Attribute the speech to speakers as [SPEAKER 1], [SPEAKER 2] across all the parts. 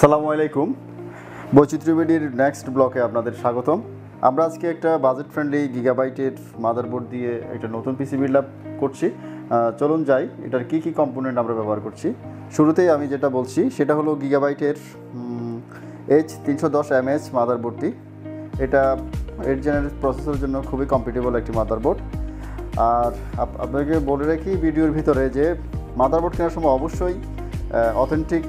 [SPEAKER 1] আসসালামু আলাইকুম। বৈচিত্র্য বিডির নেক্সট ব্লকে আপনাদের স্বাগতম। আমরা আজকে একটা বাজেট ফ্রেন্ডলি গিগাবাইটের মাদারবোর্ড দিয়ে একটা নতুন পিসি বিল্ড আপ করছি। চলুন যাই এটার কি কি কম্পোনেন্ট আমরা ব্যবহার করছি। শুরুতেই আমি যেটা বলছি সেটা হলো গিগাবাইটের H310 মাদারবোর্ডটি। এটা 8 জেনারেশন প্রসেসরের জন্য খুবই কম্পিটেবল একটি মাদারবোর্ড। আর আপনাকে বলে রাখি ভিডিওর ভিতরে যে মাদারবোর্ড কেনার সময় অবশ্যই অথেন্টিক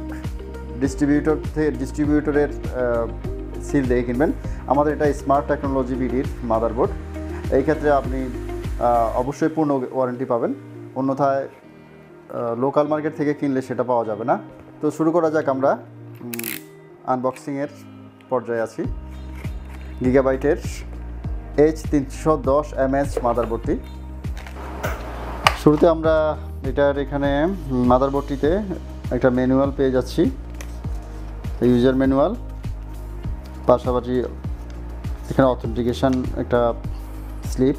[SPEAKER 1] ডিস্ট্রিবিউটরের সিল দিয়ে কিনবেন। আমাদের এটা স্মার্ট টেকনোলজি বিডির মাদারবোর্ড। এই ক্ষেত্রে আপনি অবশ্যই পূর্ণ ওয়ারেন্টি পাবেন, অন্যথায় লোকাল মার্কেট থেকে কিনলে সেটা পাওয়া যাবে না। তো শুরু করা যাক, আমরা আনবক্সিংয়ের পর্যায়ে আছি। গিগাবাইটের H310 মাদারবোর্ডটি। শুরুতে আমরা এটার এখানে মাদারবোর্ডটিতে একটা ম্যানুয়াল পেয়ে যাচ্ছি, ইউজার ম্যানুয়াল, পাশাপাশি এখানে অথেন্টিকেশন একটা স্লিপ,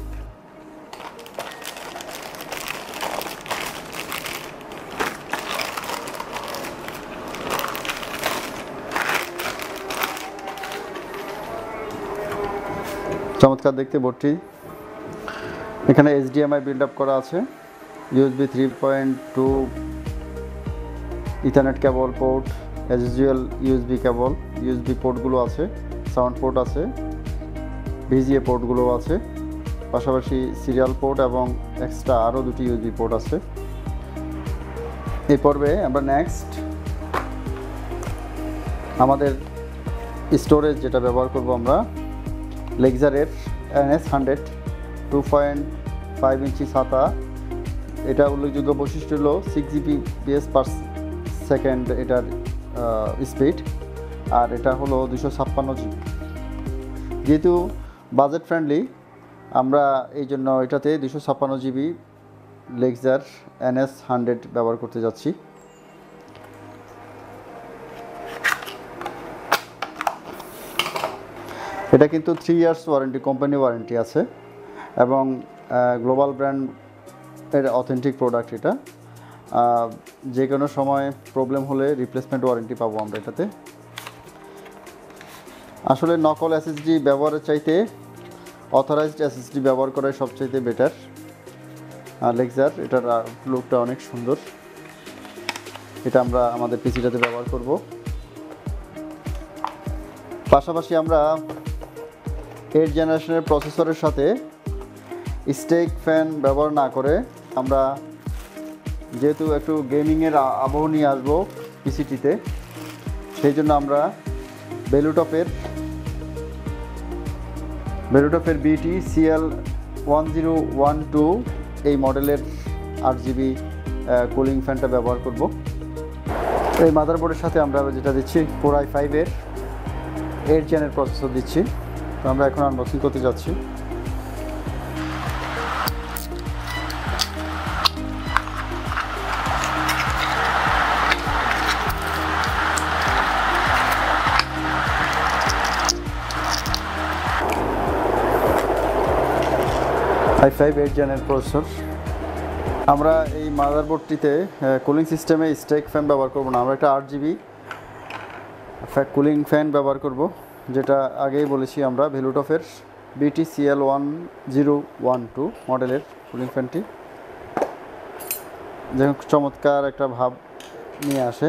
[SPEAKER 1] চমৎকার দেখতে বোর্ডটি। এখানে HDMI বিল্ড আপ করা আছে, USB 3.2 ইথারনেট কেবল পোর্ট, অ্যাজ ইউজুয়াল USB কেবল, USB পোর্টগুলো আছে, সাউন্ড পোর্ট আছে, VGA পোর্টগুলো আছে, পাশাপাশি সিরিয়াল পোর্ট এবং এক্সট্রা আরও দুটি USB পোর্ট আছে। এই পর্বে আমরা নেক্সট আমাদের স্টোরেজ যেটা ব্যবহার করব, আমরা লেক্সারের NS100 2.5 ইঞ্চি ছাতা। এটা উল্লেখযোগ্য বৈশিষ্ট্য হলো 6 Gbps/সেকেন্ড এটার স্পিড, আর এটা হলো 256 GB। যেহেতু বাজেট ফ্রেন্ডলি, আমরা এই জন্য এটাতে 256 GB লেক্সার NS100 ব্যবহার করতে যাচ্ছি। এটা কিন্তু 3 ইয়ার্স ওয়ারেন্টি, কোম্পানি ওয়ারেন্টি আছে, এবং গ্লোবাল ব্র্যান্ড এর অথেন্টিক প্রোডাক্ট। এটা যে কোনো সময় প্রবলেম হলে রিপ্লেসমেন্ট ওয়ারেন্টি পাবো আমরা এটাতে। আসলে নকল SSD ব্যবহারের চাইতে অথরাইজড SSD ব্যবহার করাই সবচাইতে বেটার। লেক্সার এটার লুকটা অনেক সুন্দর, এটা আমরা আমাদের পিসিটাতে ব্যবহার করব। পাশাপাশি আমরা 8 জেনারেশনের প্রসেসরের সাথে স্টেক ফ্যান ব্যবহার না করে, আমরা যেহেতু একটু গেমিংয়ের আবহ নিয়ে আসবো পিসিটিতে, সেই জন্য আমরা বেলুটপের BT CL1012 এই মডেলের 8 GB কুলিং ফ্যানটা ব্যবহার করব। এই মাদারবোর্ডের সাথে আমরা যেটা দিচ্ছি Core i5-এর 8 জেনের প্রসেসর দিচ্ছি। তো আমরা এখন আনবক্সিং করতে যাচ্ছি। i5 8 জেনের processor. আমরা এই মাদারবোর্ডটিতে কুলিং সিস্টেমে স্টেক ফ্যান ব্যবহার করব না, আমরা একটা 8 GB কুলিং ফ্যান ব্যবহার করব, যেটা আগেই বলেছি আমরা ভেলুটপের BT CL1012 মডেলের কুলিং ফ্যানটি। যে চমৎকার একটা ভাব নিয়ে আসে।